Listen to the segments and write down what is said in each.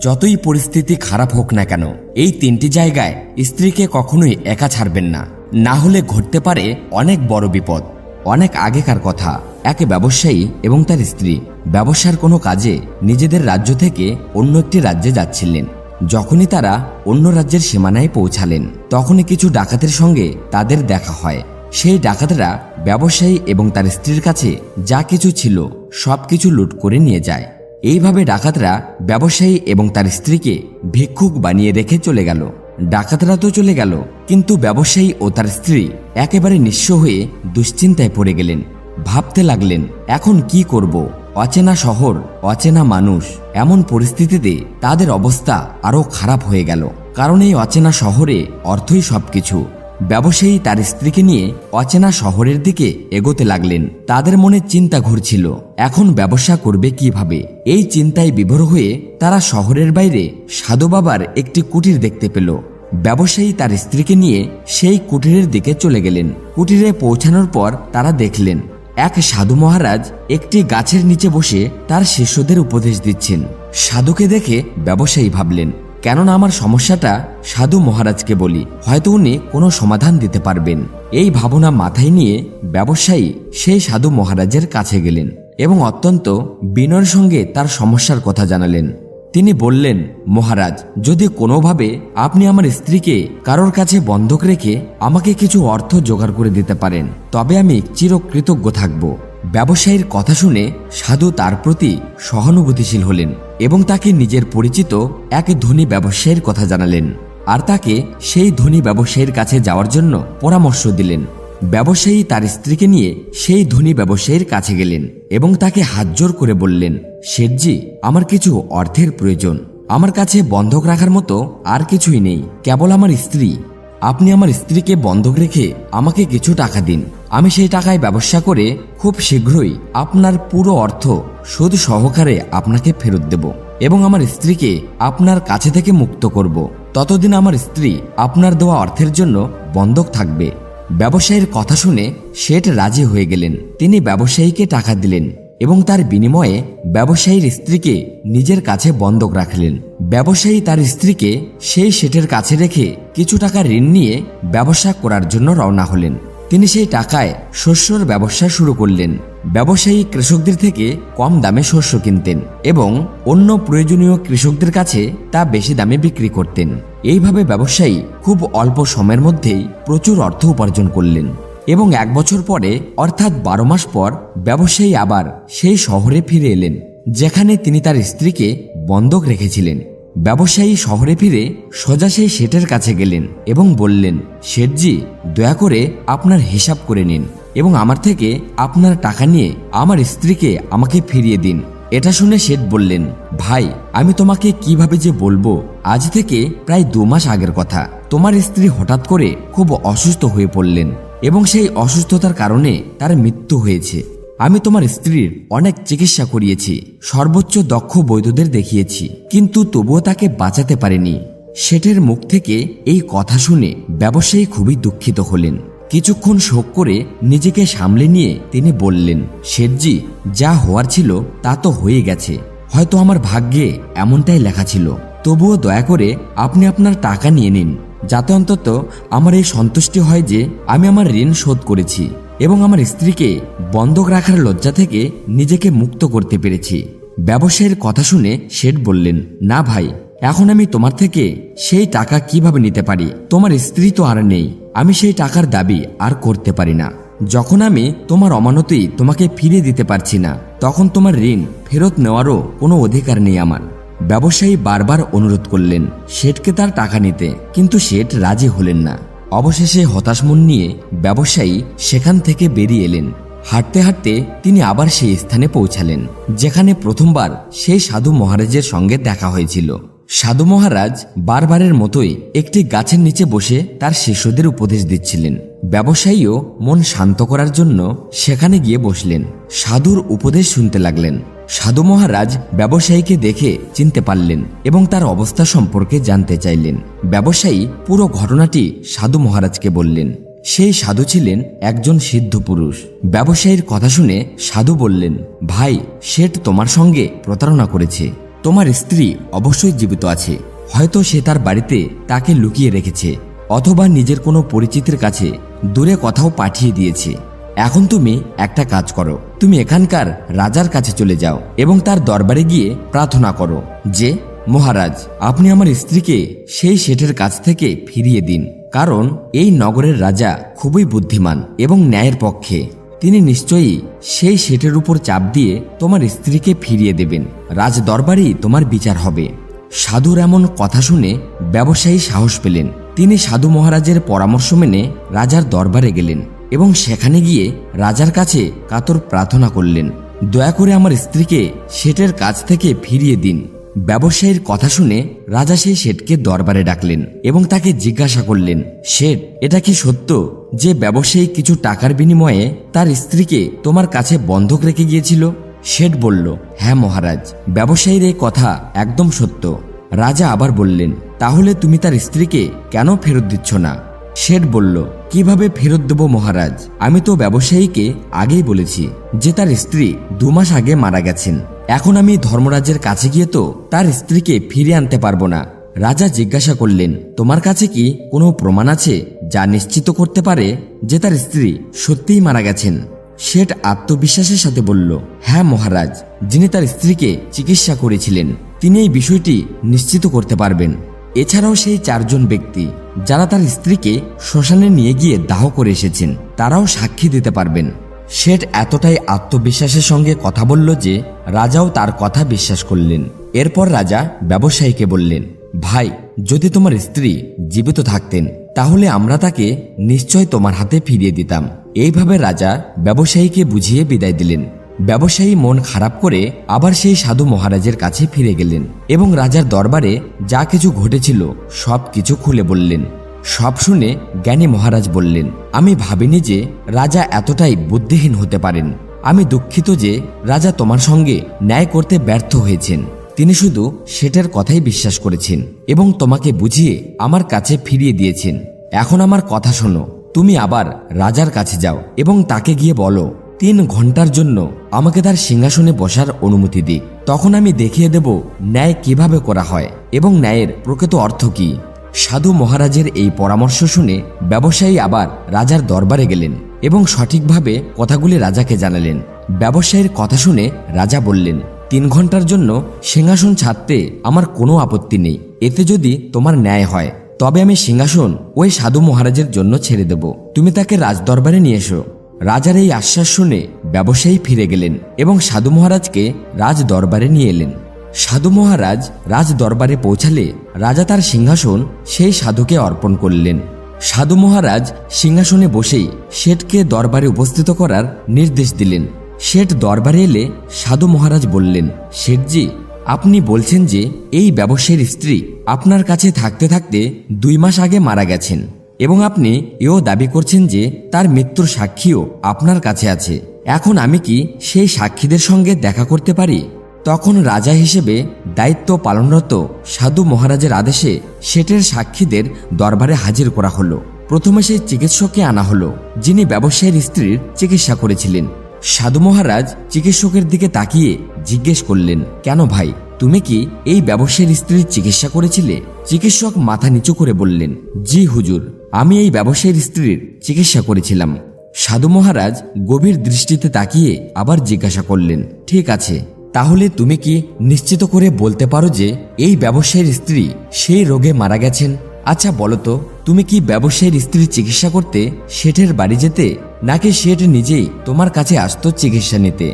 যতই পরিস্থিতি খারাপ হোক না কেন এই তিনটি জায়গায় স্ত্রীকে কখনোই একা ছাড়বেন না, না হলে ঘটতে পারে অনেক বড় বিপদ। অনেক আগেকার কথা, এক ব্যবসায়ী এবং তার স্ত্রী ব্যবসার কোনো কাজে নিজেদের রাজ্য থেকে অন্য একটি রাজ্যে যাচ্ছিলেন। যখনই তারা অন্য রাজ্যের সীমানায় পৌঁছালেন তখনই কিছু ডাকাতের সঙ্গে তাদের দেখা হয়। সেই ডাকাতরা ব্যবসায়ী এবং তার স্ত্রীর কাছে যা কিছু ছিল সবকিছু লুট করে নিয়ে যায়। এইভাবে ডাকাতরা ব্যবসায়ী এবং তার স্ত্রীকে ভিক্ষুক বানিয়ে রেখে চলে গেল। ডাকাতরা তো চলে গেল, কিন্তু ব্যবসায়ী ও তার স্ত্রী একেবারে নিঃস্ব হয়ে দুশ্চিন্তায় পড়ে গেলেন। ভাবতে লাগলেন, এখন কি করব? অচেনা শহর, অচেনা মানুষ। এমন পরিস্থিতিতে তাদের অবস্থা আরো খারাপ হয়ে গেল, কারণ এই অচেনা শহরে অর্থই সবকিছু। ব্যবসায়ী তার স্ত্রীকে নিয়ে অচেনা শহরের দিকে এগোতে লাগলেন। তাদের মনে চিন্তা ঘুরছিল, এখন ব্যবসা করবে কিভাবে। এই চিন্তায় বিভোর হয়ে তারা শহরের বাইরে সাধু বাবার একটি কুটির দেখতে পেল। ব্যবসায়ী তার স্ত্রীকে নিয়ে সেই কুটিরের দিকে চলে গেলেন। কুটিরে পৌঁছানোর পর তারা দেখলেন এক সাধু মহারাজ একটি গাছের নিচে বসে তার শিষ্যদের উপদেশ দিচ্ছেন। সাধুকে দেখে ব্যবসায়ী ভাবলেন, কেননা আমার সমস্যাটা সাধু মহারাজকে বলি, হয়তো উনি কোনো সমাধান দিতে পারবেন। এই ভাবনা মাথায় নিয়ে ব্যবসায়ী সেই সাধু মহারাজের কাছে গেলেন এবং অত্যন্ত বিনয়ের সঙ্গে তার সমস্যার কথা জানালেন। তিনি বললেন, মহারাজ, যদি কোনোভাবে আপনি আমার স্ত্রীকে কারোর কাছে বন্ধক রেখে আমাকে কিছু অর্থ জোগাড় করে দিতে পারেন তবে আমি চিরকৃতজ্ঞ থাকব। ব্যবসায়ীর কথা শুনে সাধু তার প্রতি সহানুভূতিশীল হলেন এবং তাকে নিজের পরিচিত এক ধনী ব্যবসায়ীর কথা জানালেন আর তাকে সেই ধনী ব্যবসায়ীর কাছে যাওয়ার জন্য পরামর্শ দিলেন। ব্যবসায়ী তার স্ত্রীকে নিয়ে সেই ধনী ব্যবসায়ীর কাছে গেলেন এবং তাকে হাতজোড় করে বললেন, শেঠজি, আমার কিছু অর্থের প্রয়োজন। আমার কাছে বন্ধক রাখার মতো আর কিছুই নেই, কেবল আমার স্ত্রী। আপনি আমার স্ত্রীকে বন্ধক রেখে আমাকে কিছু টাকা দিন। আমি সেই টাকায় ব্যবসা করে খুব শীঘ্রই আপনার পুরো অর্থ সুদ সহকারে আপনাকে ফেরত দেব এবং আমার স্ত্রীকে আপনার কাছে থেকে মুক্ত করব। ততদিন আমার স্ত্রী আপনার দেওয়া অর্থের জন্য বন্ধক থাকবে। ব্যবসায়ীর কথা শুনে শেঠ রাজি হয়ে গেলেন। তিনি ব্যবসায়ীকে টাকা দিলেন এবং তার বিনিময়ে ব্যবসায়ীর স্ত্রীকে নিজের কাছে বন্ধক রাখলেন। ব্যবসায়ী তার স্ত্রীকে সেই শেঠের কাছে রেখে কিছু টাকা ঋণ নিয়ে ব্যবসা করার জন্য রওনা হলেন। তিনি সেই টাকায় শস্যর ব্যবসা শুরু করলেন। ব্যবসায়ী কৃষকদের থেকে কম দামে শস্য কিনতেন এবং অন্য প্রয়োজনীয় কৃষকদের কাছে তা বেশি দামে বিক্রি করতেন। এইভাবে ব্যবসায়ী খুব অল্প সময়ের মধ্যেই প্রচুর অর্থ উপার্জন করলেন এবং 1 বছর পরে অর্থাৎ 12 মাস পর ব্যবসায়ী আবার সেই শহরে ফিরে এলেন যেখানে তিনি তার স্ত্রীকে বন্ধক রেখেছিলেন। ব্যবসায়ী শহরে ফিরে সোজা সেই শেঠের কাছে গেলেন এবং বললেন, শেঠজি, দয়া করে আপনার হিসাব করে নিন এবং আমার থেকে আপনার টাকা নিয়ে আমার স্ত্রীকে আমাকে ফিরিয়ে দিন। এটা শুনে শেঠ বললেন, ভাই, আমি তোমাকে কিভাবে যে বলবো। আজ থেকে প্রায় 2 মাস আগের কথা, তোমার স্ত্রী হঠাৎ করে খুব অসুস্থ হয়ে পড়লেন এবং সেই অসুস্থতার কারণে তার মৃত্যু হয়েছে। আমি তোমার স্ত্রীর অনেক চিকিৎসা করিয়েছি, সর্বোচ্চ দক্ষ বৈদ্যদের দেখিয়েছি, কিন্তু তবুও তাকে বাঁচাতে পারিনি। শেঠের মুখ থেকে এই কথা শুনে ব্যবসায়ী খুবই দুঃখিত হলেন। কিছুক্ষণ শোক করে নিজেকে সামলে নিয়ে তিনি বললেন, শেঠজি, যা হওয়ার ছিল তা তো হয়ে গেছে। হয়তো আমার ভাগ্যে এমনটাই লেখা ছিল। তবুও দয়া করে আপনি আপনার টাকা নিয়ে নিন, যাতে অন্তত আমার এই সন্তুষ্টি হয় যে আমি আমার ঋণ শোধ করেছি এবং আমার স্ত্রীকে বন্ধক রাখার লজ্জা থেকে নিজেকে মুক্ত করতে পেরেছি। ব্যবসায়ীর কথা শুনে শেঠ বললেন, না ভাই, এখন আমি তোমার থেকে সেই টাকা কিভাবে নিতে পারি? তোমার স্ত্রী তো আর নেই, আমি সেই টাকার দাবি আর করতে পারি না। যখন আমি তোমার অমানতি তোমাকে ফিরিয়ে দিতে পারছি না, তখন তোমার ঋণ ফেরত নেওয়ারও কোনো অধিকার নেই আমার। ব্যবসায়ী বারবার অনুরোধ করলেন শেঠকে তার টাকা নিতে, কিন্তু শেঠ রাজি হলেন না। অবশেষে হতাশ মন নিয়ে ব্যবসায়ী সেখান থেকে বেরিয়ে এলেন। হাঁটতে হাঁটতে তিনি আবার সেই স্থানে পৌঁছালেন যেখানে প্রথমবার সেই সাধু মহারাজের সঙ্গে দেখা হয়েছিল। সাধু মহারাজ বারবারের মতোই একটি গাছের নিচে বসে তার শিষ্যদের উপদেশ দিচ্ছিলেন। ব্যবসায়ীও মন শান্ত করার জন্য সেখানে গিয়ে বসলেন। সাধুর উপদেশ শুনতে লাগলেন। সাধু মহারাজ ব্যবসায়ীকে দেখে চিনতে পারলেন এবং তার অবস্থা সম্পর্কে জানতে চাইলেন। ব্যবসায়ী পুরো ঘটনাটি সাধু মহারাজকে বললেন। সেই সাধু ছিলেন একজন সিদ্ধ পুরুষ। ব্যবসায়ীর কথা শুনে সাধু বললেন, ভাই, শেঠ তোমার সঙ্গে প্রতারণা করেছে। তোমার স্ত্রী অবশ্যই জীবিত আছে। হয়তো সে তার বাড়িতে তাকে লুকিয়ে রেখেছে, অথবা নিজের কোনো পরিচিতের কাছে দূরে কোথাও পাঠিয়ে দিয়েছে। এখন তুমি একটা কাজ করো, তুমি এখানকার রাজার কাছে চলে যাও এবং তার দরবারে গিয়ে প্রার্থনা করো যে, মহারাজ, আপনি আমার স্ত্রীকে সেই শেঠের কাছ থেকে ফিরিয়ে দিন, কারণ এই নগরের রাজা খুবই বুদ্ধিমান এবং ন্যায়ের পক্ষে। তিনি নিশ্চয়ই সেই শেঠের উপর চাপ দিয়ে তোমার স্ত্রীকে ফিরিয়ে দেবেন। রাজ দরবারেই তোমার বিচার হবে। সাধুর এমন কথা শুনে ব্যবসায়ী সাহস পেলেন। তিনি সাধু মহারাজের পরামর্শ মেনে রাজার দরবারে গেলেন এবং সেখানে গিয়ে রাজার কাছে কাতর প্রার্থনা করলেন, দয়া করে আমার স্ত্রীকে শেঠের কাছ থেকে ফিরিয়ে দিন। ব্যবসায়ীর কথা শুনে রাজা সেই শেঠকে দরবারে ডাকলেন এবং তাকে জিজ্ঞাসা করলেন, শেঠ, এটা কি সত্য যে ব্যবসায়ী কিছু টাকার বিনিময়ে তার স্ত্রীকে তোমার কাছে বন্ধক রেখে গিয়েছিল? শেঠ বলল, হ্যাঁ মহারাজ, ব্যবসায়ীর এই কথা একদম সত্য। রাজা আবার বললেন, তাহলে তুমি তার স্ত্রীকে কেন ফেরত দিচ্ছ না? শেঠ বলল, কিভাবে ফেরত দেব মহারাজ? আমি তো ব্যবসায়ীকে আগেই বলেছি যে তার স্ত্রী 2 মাস আগে মারা গেছেন। এখন আমি ধর্মরাজের কাছে গিয়ে তো তার স্ত্রীকে ফিরিয়ে আনতে পারবো না। রাজা জিজ্ঞাসা করলেন, তোমার কাছে কি কোনো প্রমাণ আছে যা নিশ্চিত করতে পারে যে তার স্ত্রী সত্যিই মারা গেছেন? শেঠ আত্মবিশ্বাসের সাথে বলল, হ্যাঁ মহারাজ, যিনি তার স্ত্রীকে চিকিৎসা করেছিলেন তিনি এই বিষয়টি নিশ্চিত করতে পারবেন। এছাড়াও সেই 4 জন ব্যক্তি যারা তার স্ত্রীকে শ্মশানে নিয়ে গিয়ে দাহ করে এসেছেন, তারাও সাক্ষী দিতে পারবেন। শেঠ এতটাই আত্মবিশ্বাসের সঙ্গে কথা বলল যে রাজাও তার কথা বিশ্বাস করলেন। এরপর রাজা ব্যবসায়ীকে বললেন, ভাই, যদি তোমার স্ত্রী জীবিত থাকতেন তাহলে আমরা তাকে নিশ্চয় তোমার হাতে ফিরিয়ে দিতাম। এইভাবে রাজা ব্যবসায়ীকে বুঝিয়ে বিদায় দিলেন। ব্যবসায়ী মন খারাপ করে আবার সেই সাধু মহারাজের কাছে ফিরে গেলেন এবং রাজার দরবারে যা কিছু ঘটেছিল সব কিছু খুলে বললেন। সব শুনে জ্ঞানী মহারাজ বললেন, আমি ভাবিনি যে রাজা এতটাই বুদ্ধিহীন হতে পারেন। আমি দুঃখিত যে রাজা তোমার সঙ্গে ন্যায় করতে ব্যর্থ হয়েছেন। তিনি শুধু শেঠের কথাই বিশ্বাস করেছেন এবং তোমাকে বুঝিয়ে আমার কাছে ফিরিয়ে দিয়েছেন। এখন আমার কথা শোনো, তুমি আবার রাজার কাছে যাও এবং তাকে গিয়ে বলো 3 ঘন্টার জন্য আমাকে তার সিংহাসনে বসার অনুমতি দিক। তখন আমি দেখিয়ে দেব ন্যায় কিভাবে করা হয় এবং ন্যায়ের প্রকৃত অর্থ কি। সাধু মহারাজের এই পরামর্শ শুনে ব্যবসায়ী আবার রাজার দরবারে গেলেন এবং সঠিকভাবে কথাগুলি রাজাকে জানালেন। ব্যবসায়ীর কথা শুনে রাজা বললেন, 3 ঘন্টার জন্য সিংহাসন ছাড়তে আমার কোনো আপত্তি নেই। এতে যদি তোমার ন্যায় হয় তবে আমি সিংহাসন ওই সাধু মহারাজের জন্য ছেড়ে দেব। তুমি তাকে রাজদরবারে নিয়ে এসো। রাজার এই আশ্বাস শুনে ব্যবসায়ী ফিরে গেলেন এবং সাধু মহারাজকে রাজ দরবারে নিয়ে এলেন। সাধু মহারাজ রাজ দরবারে পৌঁছালে রাজা তার সিংহাসন সেই সাধুকে অর্পণ করলেন। সাধু মহারাজ সিংহাসনে বসেই শেঠকে দরবারে উপস্থিত করার নির্দেশ দিলেন। শেঠ দরবারে এলে সাধু মহারাজ বললেন, শেঠজি, আপনি বলছেন যে এই ব্যবসায়ীর স্ত্রী আপনার কাছে থাকতে থাকতে 2 মাস আগে মারা গেছেন এবং আপনি এও দাবি করছেন যে তার মৃত্যুর সাক্ষীও আপনার কাছে আছে। এখন আমি কি সেই সাক্ষীদের সঙ্গে দেখা করতে পারি? তখন রাজা হিসেবে দায়িত্ব পালনরত সাধু মহারাজের আদেশে শেঠের সাক্ষীদের দরবারে হাজির করা হলো। প্রথমে সেই চিকিৎসককে আনা হলো যিনি ব্যবসায়ীর স্ত্রীর চিকিৎসা করেছিলেন। সাধু মহারাজ চিকিৎসকের দিকে তাকিয়ে জিজ্ঞেস করলেন, কেন ভাই, তুমি কি এই ব্যবসায়ীর স্ত্রীর চিকিৎসা করেছিলে? চিকিৎসক মাথা নিচু করে বললেন, জি হুজুর, আমি এই ব্যবসায়ীর স্ত্রীর চিকিৎসা করেছিলাম। সাধু মহারাজ গভীর দৃষ্টিতে তাকিয়ে আবার জিজ্ঞাসা করলেন, ঠিক আছে, তাহলে তুমি কি নিশ্চিত করে বলতে পারো যে এই ব্যবসায়ীর স্ত্রী সেই রোগে মারা গেছেন? আচ্ছা বলো তো, তুমি কি ব্যবসায়ীর স্ত্রীর চিকিৎসা করতে শেঠের বাড়ি যেতে, নাকি শেঠ নিজেই তোমার কাছে আসতো চিকিৎসা নিতে?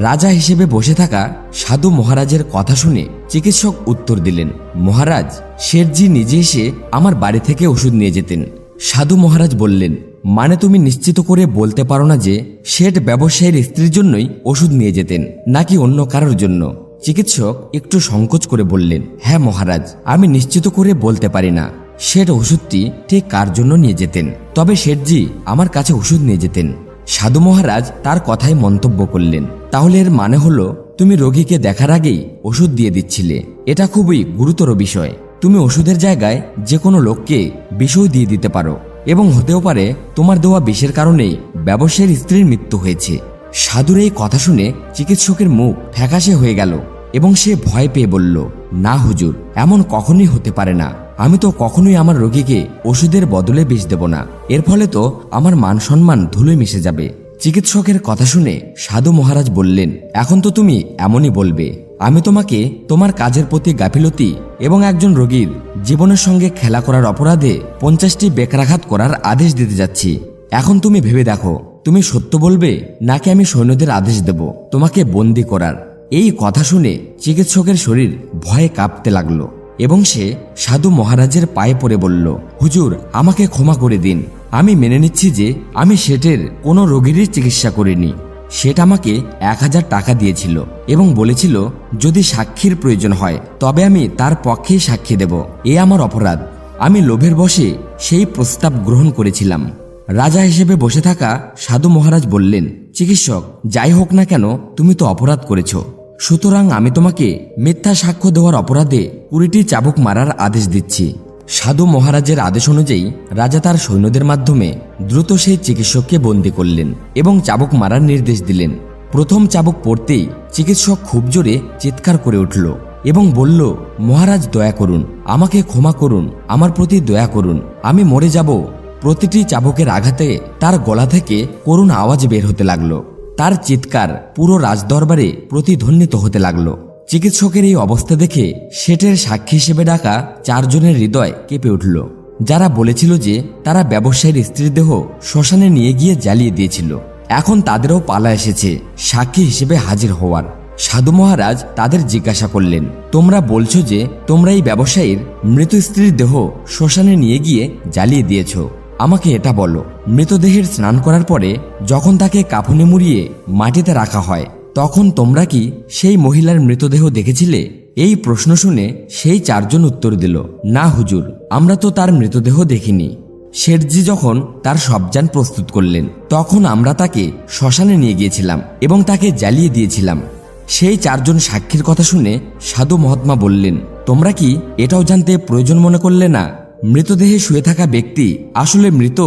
রাজা হিসেবে বসে থাকা সাধু মহারাজের কথা শুনে চিকিৎসক উত্তর দিলেন, মহারাজ, শেঠজি নিজে এসে আমার বাড়ি থেকে ওষুধ নিয়ে যেতেন। সাধু মহারাজ বললেন, মানে তুমি নিশ্চিত করে বলতে পারো না যে শেঠ ব্যবসায়ীর স্ত্রীর জন্যই ওষুধ নিয়ে যেতেন নাকি অন্য কারোর জন্য? চিকিৎসক একটু সংকোচ করে বললেন, হ্যাঁ মহারাজ, আমি নিশ্চিত করে বলতে পারি না শেঠ ওষুধটি ঠিক কার জন্য নিয়ে যেতেন, তবে শেঠজি আমার কাছে ওষুধ নিয়ে যেতেন। সাধু মহারাজ তার কথায় মন্তব্য করলেন, তাহলে এর মানে হলো তুমি রোগীকে দেখার আগেই ওষুধ দিয়ে দিচ্ছিলে। এটা খুবই গুরুতর বিষয়। তুমি ওষুধের জায়গায় যে কোনো লোককে বিষও দিয়ে দিতে পারো এবং হতেও পারে তোমার দেওয়া বিষের কারণেই ব্যবসায়ীর স্ত্রীর মৃত্যু হয়েছে। সাধুর এই কথা শুনে চিকিৎসকের মুখ ফ্যাকাশে হয়ে গেল। এবং সে ভয় পেয়ে বলল, না হুজুর, এমন কখনোই হতে পারে না। আমি তো কখনোই আমার রোগীকে ওষুধের বদলে বিষ দেব না। এর ফলে তো আমার মান সম্মান ধুলোয় মিশে যাবে। চিকিৎসকের কথা শুনে সাধু মহারাজ বললেন, এখন তো তুমি এমনই বলবে। আমি তোমাকে তোমার কাজের প্রতি গাফিলতি এবং একজন রোগীর জীবনের সঙ্গে খেলা করার অপরাধে 50টি বেকরাঘাত করার আদেশ দিতে যাচ্ছি। এখন তুমি ভেবে দেখো, তুমি সত্য বলবে নাকি আমি সৈন্যদের আদেশ দেব তোমাকে বন্দি করার। এই কথা শুনে চিকিৎসকের শরীর ভয়ে কাঁপতে লাগলো এবং সে সাধু মহারাজের পায়ে পড়ে বলল, হুজুর, আমাকে ক্ষমা করে দিন। আমি মেনে নিচ্ছি যে আমি শেঠের কোনো রোগীরই চিকিৎসা করিনি। শেঠ আমাকে 1000 টাকা দিয়েছিল এবং বলেছিল যদি সাক্ষীর প্রয়োজন হয় তবে আমি তার পক্ষেই সাক্ষী দেব। এ আমার অপরাধ। আমি লোভের বশে সেই প্রস্তাব গ্রহণ করেছিলাম। রাজা হিসেবে বসে থাকা সাধু মহারাজ বললেন, চিকিৎসক, যাই হোক না কেন তুমি তো অপরাধ করেছ, সুতরাং আমি তোমাকে মিথ্যা সাক্ষ্য দেওয়ার অপরাধে 20টি চাবুক মারার আদেশ দিচ্ছি। সাধু মহারাজের আদেশ অনুযায়ী রাজা তার সৈন্যদের মাধ্যমে দ্রুত সেই চিকিৎসককে বন্দী করলেন এবং চাবুক মারার নির্দেশ দিলেন। প্রথম চাবুক পড়তেই চিকিৎসক খুব জোরে চিৎকার করে উঠল এবং বলল, মহারাজ, দয়া করুন, আমাকে ক্ষমা করুন, আমার প্রতি দয়া করুন, আমি মরে যাব। প্রতিটি চাবুকের আঘাতে তার গলা থেকে করুণ আওয়াজ বের হতে লাগলো। তার চিৎকার পুরো রাজদরবারে প্রতিধ্বনিত হতে লাগলো। চিকিৎসকের এই অবস্থা দেখে শেঠের সাক্ষী হিসেবে ডাকা 4 জনের হৃদয় কেঁপে উঠল, যারা বলেছিল যে তারা ব্যবসায়ীর স্ত্রীর দেহ শ্মশানে নিয়ে গিয়ে জ্বালিয়ে দিয়েছিল। এখন তাদেরও পালা এসেছে সাক্ষী হিসেবে হাজির হওয়ার। সাধু মহারাজ তাদের জিজ্ঞাসা করলেন, তোমরা বলছো যে তোমরা এই ব্যবসায়ীর মৃত স্ত্রীর দেহ শ্মশানে নিয়ে গিয়ে জ্বালিয়ে দিয়েছ। আমাকে এটা বলো, মৃতদেহের স্নান করার পরে যখন তাকে কাফনে মুড়িয়ে মাটিতে রাখা হয় তখন তোমরা কি সেই মহিলার মৃতদেহ দেখেছিলে? এই প্রশ্ন শুনে সেই 4 জন উত্তর দিল, না হুজুর, আমরা তো তার মৃতদেহ দেখিনি। শেঠজি যখন তার সবযান প্রস্তুত করলেন তখন আমরা তাকে শ্মশানে নিয়ে গিয়েছিলাম এবং তাকে জ্বালিয়ে দিয়েছিলাম। সেই 4 জন সাক্ষীর কথা শুনে সাধু মহাত্মা বললেন, তোমরা কি এটাও জানতে প্রয়োজন মনে করলে না মৃতদেহে শুয়ে থাকা ব্যক্তি আসলে মৃত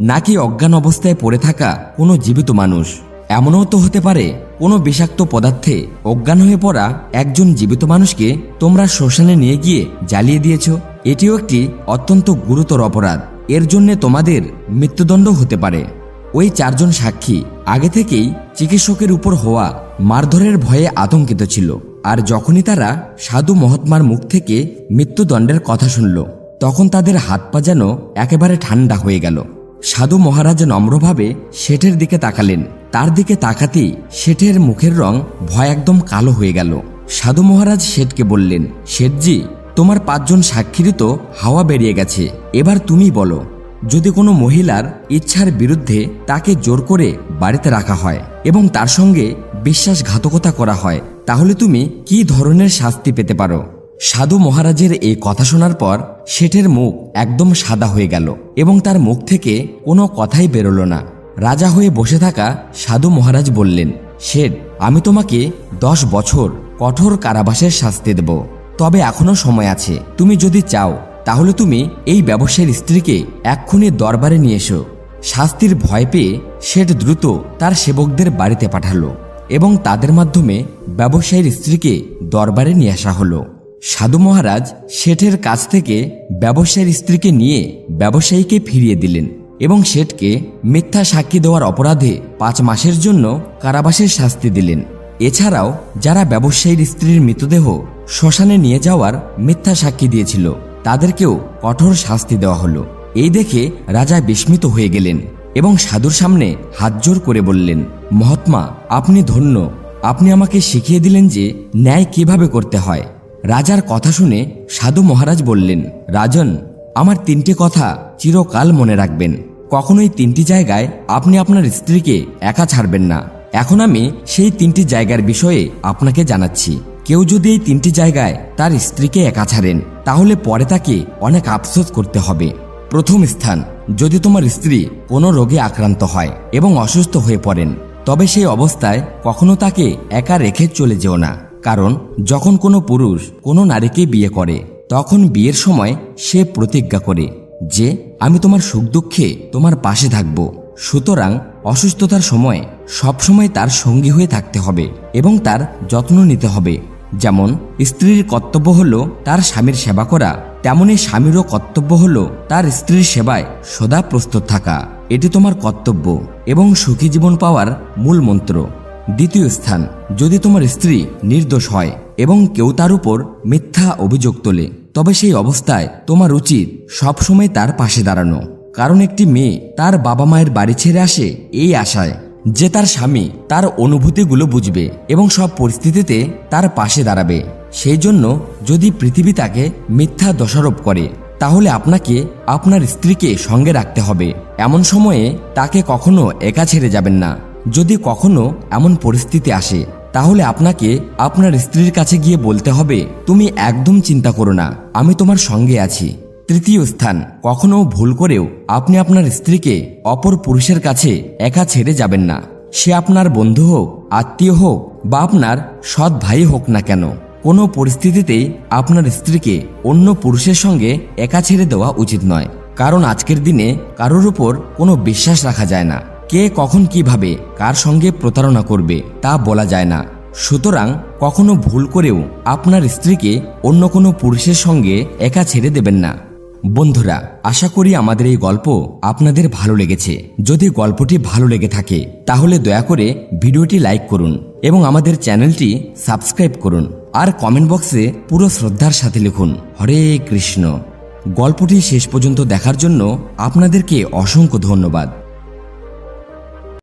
নাকি অজ্ঞান অবস্থায় পড়ে থাকা কোনো জীবিত মানুষ? এমনও তো হতে পারে কোনো বিষাক্ত পদার্থে অজ্ঞান হয়ে পড়া একজন জীবিত মানুষকে তোমরা শ্মশানে নিয়ে গিয়ে জ্বালিয়ে দিয়েছ। এটিও একটি অত্যন্ত গুরুতর অপরাধ। এর জন্য তোমাদের মৃত্যুদণ্ড হতে পারে। ওই 4 জন সাক্ষী আগে থেকেই চিকিৎসকের উপর হওয়া মারধরের ভয়ে আতঙ্কিত ছিল, আর যখনই তারা সাধু মহাত্মার মুখ থেকে মৃত্যুদণ্ডের কথা শুনল তখন তাদের হাত পা যেন একেবারে ঠান্ডা হয়ে গেল। সাধু মহারাজ নম্রভাবে শেঠের দিকে তাকালেন। তার দিকে তাকাতেই শেঠের মুখের রং ভয় একদম কালো হয়ে গেল। সাধু মহারাজ শেঠকে বললেন, শেঠজি, তোমার 5 জন সাক্ষীরই তো হাওয়া বেরিয়ে গেছে। এবার তুমি বলো, যদি কোনো মহিলার ইচ্ছার বিরুদ্ধে তাকে জোর করে বাড়িতে রাখা হয় এবং তার সঙ্গে বিশ্বাসঘাতকতা করা হয় তাহলে তুমি কি ধরনের শাস্তি পেতে পারো? সাধু মহারাজের এই কথা শোনার পর শেঠের মুখ একদম সাদা হয়ে গেল এবং তার মুখ থেকে কোনো কথাই বেরোল না। রাজা হয়ে বসে থাকা সাধু মহারাজ বললেন, শেঠ, আমি তোমাকে 10 বছর কঠোর কারাবাসের শাস্তি দেব। তবে এখনো সময় আছে। তুমি যদি চাও তাহলে তুমি এই ব্যবসায়ীর স্ত্রীকে এক্ষুনি দরবারে নিয়ে এসো। শাস্তির ভয় পেয়ে শেঠ দ্রুত তার সেবকদের বাড়িতে পাঠালো এবং তাদের মাধ্যমে ব্যবসায়ীর স্ত্রীকে দরবারে নিয়ে আসা হলো। সাধু মহারাজ শেঠের কাছ থেকে ব্যবসায়ীর স্ত্রীকে নিয়ে ব্যবসায়ীকে ফিরিয়ে দিলেন এবং শেঠকে মিথ্যা সাক্ষী দেওয়ার অপরাধে 5 মাসের জন্য কারাবাসের শাস্তি দিলেন। এছাড়াও যারা ব্যবসায়ীর স্ত্রীর মৃতদেহ শ্মশানে নিয়ে যাওয়ার মিথ্যা সাক্ষী দিয়েছিল তাদেরকেও কঠোর শাস্তি দেওয়া হলো। এই দেখে রাজা বিস্মিত হয়ে গেলেন এবং সাধুর সামনে হাতজোড় করে বললেন, মহাত্মা, আপনি ধন্য। আপনি আমাকে শিখিয়ে দিলেন যে ন্যায় কিভাবে করতে হয়। রাজার কথা শুনে সাধু মহারাজ বললেন, রাজন, আমার 3টি কথা চিরকাল মনে রাখবেন। কখনোই 3টি জায়গায় আপনি আপনার স্ত্রীকে একা ছাড়বেন না। এখন আমি সেই 3টি জায়গার বিষয়ে আপনাকে জানাচ্ছি। কেউ যদি এই 3টি জায়গায় তার স্ত্রীকে একা ছাড়েন তাহলে পরে তাকে অনেক আফসোস করতে হবে। প্রথম স্থান, যদি তোমার স্ত্রী কোনো রোগে আক্রান্ত হয় এবং অসুস্থ হয়ে পড়েন তবে সেই অবস্থায় কখনো তাকে একা রেখে চলে যেও না। কারণ যখন কোনো পুরুষ কোনো নারীকে বিয়ে করে তখন বিয়ের সময় সে প্রতিজ্ঞা করে যে আমি তোমার সুখ দুঃখে তোমার পাশে থাকব। সুতরাং অসুস্থতার সময় সবসময় তার সঙ্গী হয়ে থাকতে হবে এবং তার যত্ন নিতে হবে। যেমন স্ত্রীর কর্তব্য হলো তার স্বামীর সেবা করা, তেমনি স্বামীরও কর্তব্য হলো তার স্ত্রীর সেবায় সদা প্রস্তুত থাকা। এটি তোমার কর্তব্য এবং সুখী জীবন পাওয়ার মূল মন্ত্র। দ্বিতীয় স্থান, যদি তোমার স্ত্রী নির্দোষ হয় এবং কেউ তার উপর মিথ্যা অভিযোগ তোলে, তবে সেই অবস্থায় তোমার উচিত সবসময় তার পাশে দাঁড়ানো। কারণ একটি মেয়ে তার বাবা মায়ের বাড়ি ছেড়ে আসে এই আশায় যে তার স্বামী তার অনুভূতিগুলো বুঝবে এবং সব পরিস্থিতিতে তার পাশে দাঁড়াবে। সেই জন্য যদি পৃথিবী তাকে মিথ্যা দোষারোপ করে, তাহলে আপনাকে আপনার স্ত্রীকে সঙ্গে রাখতে হবে। এমন সময়ে তাকে কখনো একা ছেড়ে যাবেন না। যদি কখনো এমন পরিস্থিতি আসে, তাহলে আপনাকে আপনার স্ত্রীর কাছে গিয়ে বলতে হবে, তুমি একদম চিন্তা করো না, আমি তোমার সঙ্গে আছি। তৃতীয় স্থান, কখনো ভুল করেও আপনি আপনার স্ত্রীকে অপর পুরুষের কাছে একা ছেড়ে যাবেন না। সে আপনার বন্ধু হোক, আত্মীয় হোক বা আপনার সৎ ভাই হোক না কেন, কোনো পরিস্থিতিতেই আপনার স্ত্রীকে অন্য পুরুষের সঙ্গে একা ছেড়ে দেওয়া উচিত নয়। কারণ আজকের দিনে কারোর উপর কোনো বিশ্বাস রাখা যায় না। কে কখন কিভাবে কার সঙ্গে প্রতারণা করবে তা বলা যায় না। সুতরাং কখনো ভুল করেও আপনার স্ত্রীকে অন্য কোনো পুরুষের সঙ্গে একা ছেড়ে দেবেন না। বন্ধুরা, আশা করি আমাদের এই গল্প আপনাদের ভালো লেগেছে। যদি গল্পটি ভালো লেগে থাকে তাহলে দয়া করে ভিডিওটি লাইক করুন এবং আমাদের চ্যানেলটি সাবস্ক্রাইব করুন। আর কমেন্ট বক্সে পুরো শ্রদ্ধার সাথে লিখুন হরে কৃষ্ণ। গল্পটি শেষ পর্যন্ত দেখার জন্য আপনাদেরকে অসংখ্য ধন্যবাদ।